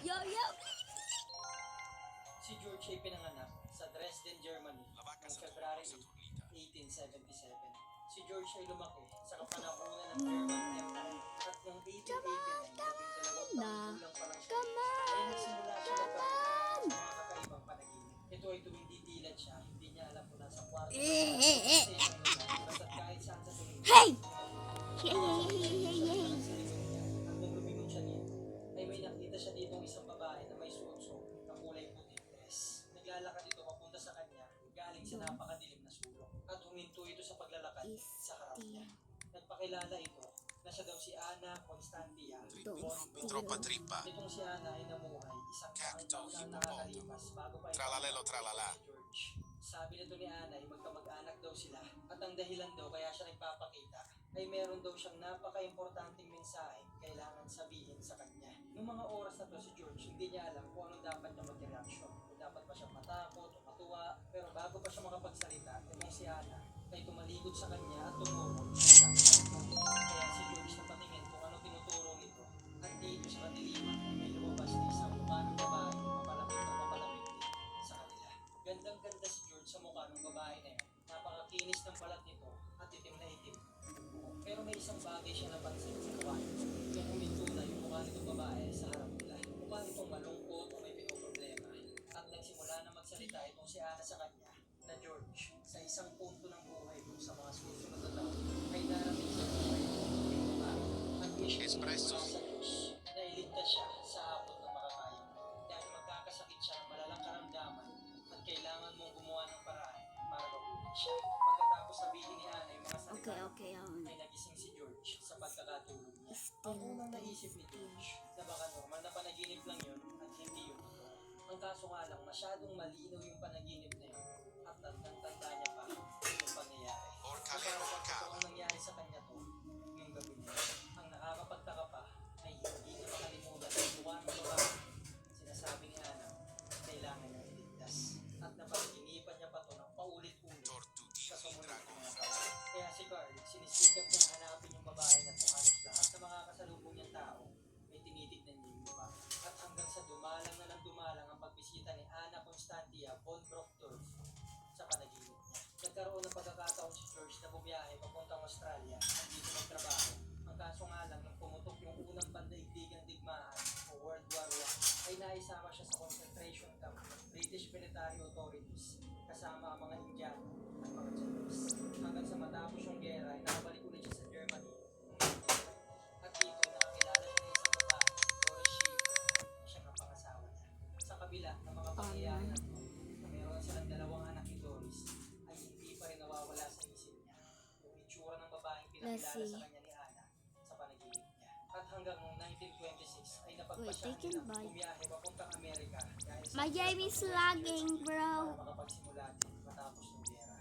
Yo, yo! Si George ay pinanganak sa Dresden, Germany noong February 1877. Si George ay lumaki sa kapanahunan ng German Empire at noong 1889, 12 taong gulang pa lang siya, ay nagsimula siya magpapakita sa mga kakaibang panaginip. Ito ay tuwing titilan siya, hindi niya alam kung nasa kwarto sa isang lugar, basta't kahit saan sa tumingin. Hey! Hey, at nung lumingon siya dito, ay may nakita siya ditong isang babae na may suot-suot na kulay puting dress. Naglalakad ito papunta sa kanya, galing sa napakadilim na sulok. At huminto ito sa paglalakad sa harap niya. Nagpakilala ito na siya daw si Ana Constantia von Troppa Brock. trippa. Itong si Ana ay namuhay isang taong Cacto taon ang hippopoto. nakakalipas bago pa Tralalelo tralala. si George. Sabi nito ni Ana ay magkamag-anak daw sila at ang dahilan daw kaya siya nagpapakita ay meron daw siyang napaka-importanting mensahe kailangan sabihin sa kanya. Noong mga oras na to si George hindi niya alam kung anong dapat niya mag-reaction. Kung dapat pa siya matakot o matuwa. Pero bago pa siya makapagsalita, itong si Ana ay tumalikod sa kanya at tumuro. Kaya si George napatingin kung ano tinuturo nito. At dito sa kadiliman ay may lumabas na isang mukha ng babae papalapit din sa kanila. Gandang-ganda si George sa mukha ng babae na yun. Napakakinis ng balat nito at itim na itim. Pero may isang bagay siya napansin sa mukha nito. Yung huminto na yung mukha nitong babae sa harap nila. Mukha nitong malungkot o may pinoproblema. At nagsimula na magsalita itong si Ana sa kanya na George, sa isang punto ng buhay mo sa mga susunod na taon, ay darating sa buhay mo yung babae. At mission Espresso. mula sa Diyos na iligtas siya sa abot ng makakaya mo. Dahil magkakasakit siya ng malalang karamdaman at kailangan mong gumawa ng paraan para mabuhay siya. Pagkatapos sabihin ni Ana yung mga salita Okay. ay nagising si George sa pagkakatulog niya. Ang Still, unang naisip ni George na baka normal na panaginip lang yun at hindi yun totoo. Ang kaso nga lang masyadong malinaw yung panaginip na yun at tandang-tanda niya pa yung pangyayari. Or Kung calero parang macabra. totoong nangyari sa kanya to yung gabi niya. Ang nakakapagtaka pa ay hindi niya makalimutan ang mukha ng babae. Sinasabi ni Ana, kailangan niya iligtas. At napanaginipan niya pa to ng paulit-ulit sa Tortugini sumunod na dragon mga fruit. taon. Kaya si Carl, sinisikap niyang hanapin yung babae na to halos lahat sa mga kasalubong niyang tao ay tinitignan niya yung mukha. At hanggang sa dumalang na ng dumalang ang pagbisita ni Ana Constantia von Brockdorf sa panaginip niya. Nagkaroon ng pagkakataon si George na bumiyahe papuntang Australia at dito magtrabaho. Ang kaso nga lang nung pumutok yung unang pandaigdigang digmaan o World War I ay naisama siya sa concentration camp ng British military authorities kasama ang mga Indiano at mga Chinese. Hanggang sa matapos yung gera ay nakabalik ulit siya sa Germany noong 1940. At dito ay nakakilala siya ng isang babae, Doris Schiffer, siya ang pangasawa niya. Sa kabila ng mga pangyayari na ito, na meron silang dalawang anak ni Doris, ay hindi pa rin nawawala sa isip niya yung itsura ng babaeng pinakilala sa kanya ni Ana sa panaginip niya. At hanggang noong 1926 ay napagpasyahan Wait, I can nilang buy. bumiyahe papuntang Amerika dahil sa My game is lagging, para bro. makapagsimula din matapos ng gera.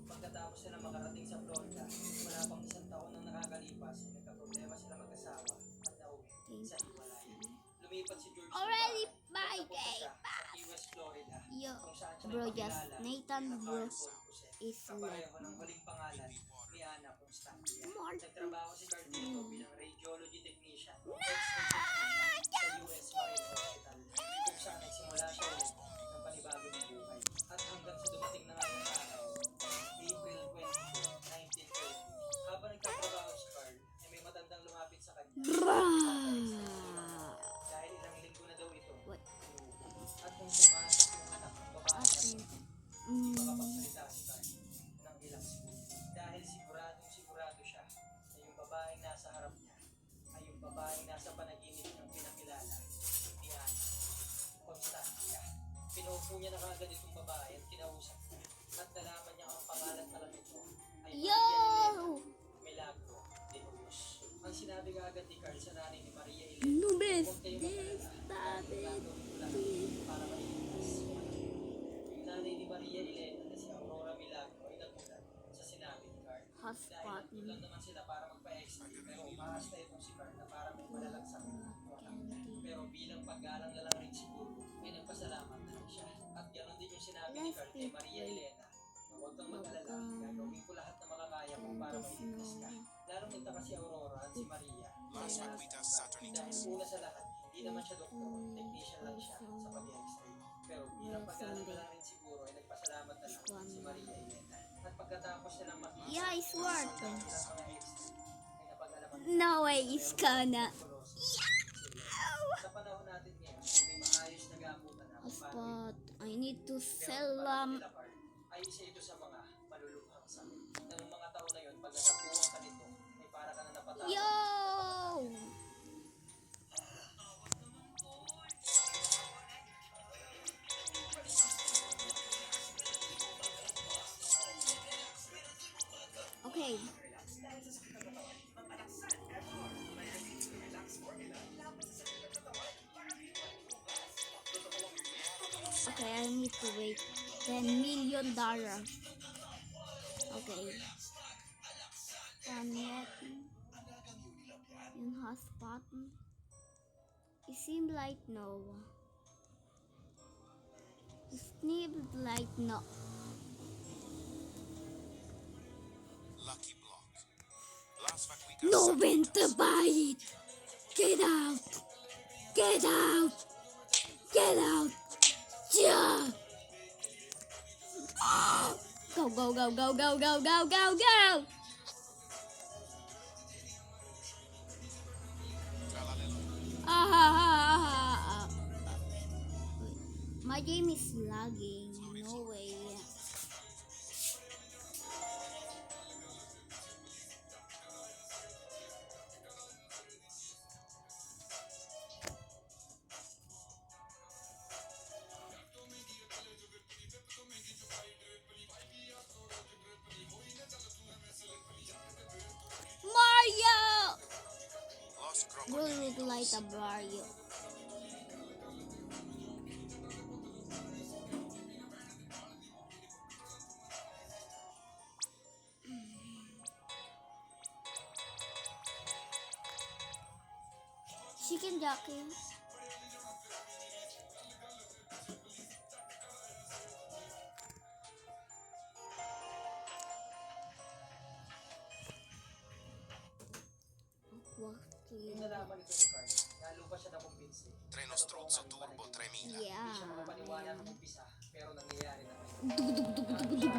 Pagkatapos nila makarating sa Florida, wala pang isang taon nang nakakalipas ay nagkaproblema sila mag-asawa at nauwi sa hiwalayan. Lumipat si George ng Already bahay my at napunta game. siya sa Key West, Florida, Yo, kung saan siya bro, just nagpakilala Nathan, na bro, Carl Volpuse, is kapareho ng lagging. huling pangalan ni Ana Constantia. More. Nagtrabaho si Carl dito bilang radiology technician o X-ray technician sa US Marine Hospital, kung saan nagsimula siya ulit ng panibagong buhay. At hanggang sa dumating na nga yung araw, April 22, 1930, habang nagtatrabaho si Carl, ay may matandang lumapit sa kanya. Dahil ilang linggo na daw ito. What? At nung pumasok yung anak ng babae na ito, hindi makapagsalita si Carl ng ilang segundo. Dahil sigurado siya na yung babaeng nasa harap niya ay yung babaeng nasa panaginip niyang pinakilala ni Ana Constantia. Pinupo niya na kaagad itong babae at kinausap niya. At nalaman niya ang pangalan pala nito ay Yo! Maria Elena Milagro de Hoyos. Ang sinabi kaagad ni Carl sa nanay ni Maria Elena, Nubes, huwag kayong this, mag-alala dahil gagawin ko lahat para mailigtas yung anak niyo. Yung nanay ni Maria Elena na si Aurora Milagro ay nagulat sa sinabi ni Carl. Dahil hotspot. nandun lang naman sila para magpa-x-ray pero umakas na itong si Carl na para may malalang sakit yung anak niya. Pero bilang paggalang na lang rin siguro ay nagpasalamat na rin siya. At ganoon din yung sinabi ni Carl kay Maria Elena na huwag kang mag-alala, gagawin ko lahat na makakaya ko para mailigtas ka. Lalong nagtaka si Aurora at si Maria Las Magritas Saturnitas. dahil una sa lahat, hindi Hindi naman siya doktor, technician lang siya sa pag-x-ray. Pero bilang pag-aaral lang rin siguro ay nagpasalamat na lang si Maria Elena. At pagkatapos nilang makita Yeah, it's worth ang it. ilang mga x-ray, ay napag-alaman No way, it's gonna. sa panahon natin ngayon, may maayos na gamutan na kung paano But I need to pero sell para nila Carl, ay isa ito sa mga malulukhang sakit. Na nung mga taon na yun, pag natapuan ka nito, ay para ka na napatawad. Yo! Okay. Okay, I need to wait $10 million. Okay. Yet in hotspot. It seemed like no. It seemed like no. Lucky Block. Last week we got No one to buy it. Get out. Get out. Get out. Yeah. Go, go, go, go, go, go, go, go, go. My game is lagging. No way. Mario! Lost Go Crocodile. look like a Mario. Chicken jockey. Yung nalaman ito ni Carl, lalo pa siya nakumbinsi. Treno Strozzo Turbo 3000. Hindi Yeah. siya makapaniwala ng umpisa, pero nangyayari na ngayon. Dug, dug, dug, dug, dug, dug, dug,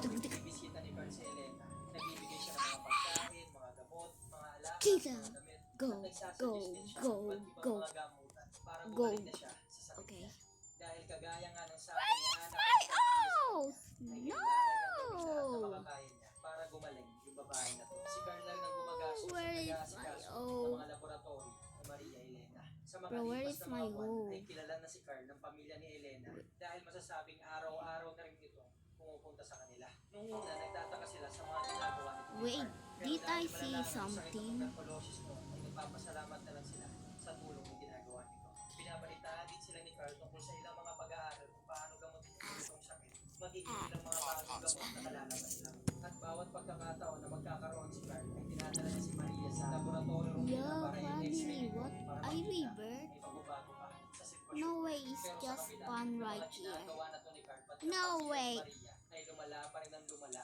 dug, dug. Bibisita ni Carl si Elena. Nagbibigay siya ng mga pagkain, mga gamot, mga alak, Kita. mga damit. Go, At nagsasuggest go, din siya go, ng iba't ibang go. mga gamutan para Go. gumaling na siya sa sakit Okay. niya. Dahil kagaya nga ng sabi ni Ana My kay oath! ay No! kailangan niya gawin sa lahat na makakaya niya para gumaling yung babae na to. Si Carl lang nang gumagastos at Where is my nag-aasikaso ng oath? mga laboratory ni Maria Elena. Sa Bro, where makalipas is na my mga buwan oath? ay kilala na si Carl ng pamilya ni Elena dahil masasabing araw-araw na rin ito pumupunta sa kanila. Nung una, nagtataka sila sa mga ginagawa nito ni Wait, Carl. Pero did dahil I see malalaman yung sakit ng something? tuberculosis to, ay nagpapasalamat na lang sila sa tulong ng ginagawa nito. Binabalitaan din sila ni Carl tungkol sa ilang mga pag-aaral kung paano gamutin itong sakit, magiging ilang mga bagong gamot na kalalabas lang. At bawat pagkakataon na magkakaroon si Carl ay dinadala niya si Maria sa laboratory room nila Yeah, para i-x-ray family, ito what? para I makita revert? may pagbabago pa sa sitwasyon. No way, it's Pero sa just kabila, fun yung right mga here. ginagawa na to ni Carl, pati No ang pamilya ni way. Maria ay lumala pa rin ang lumala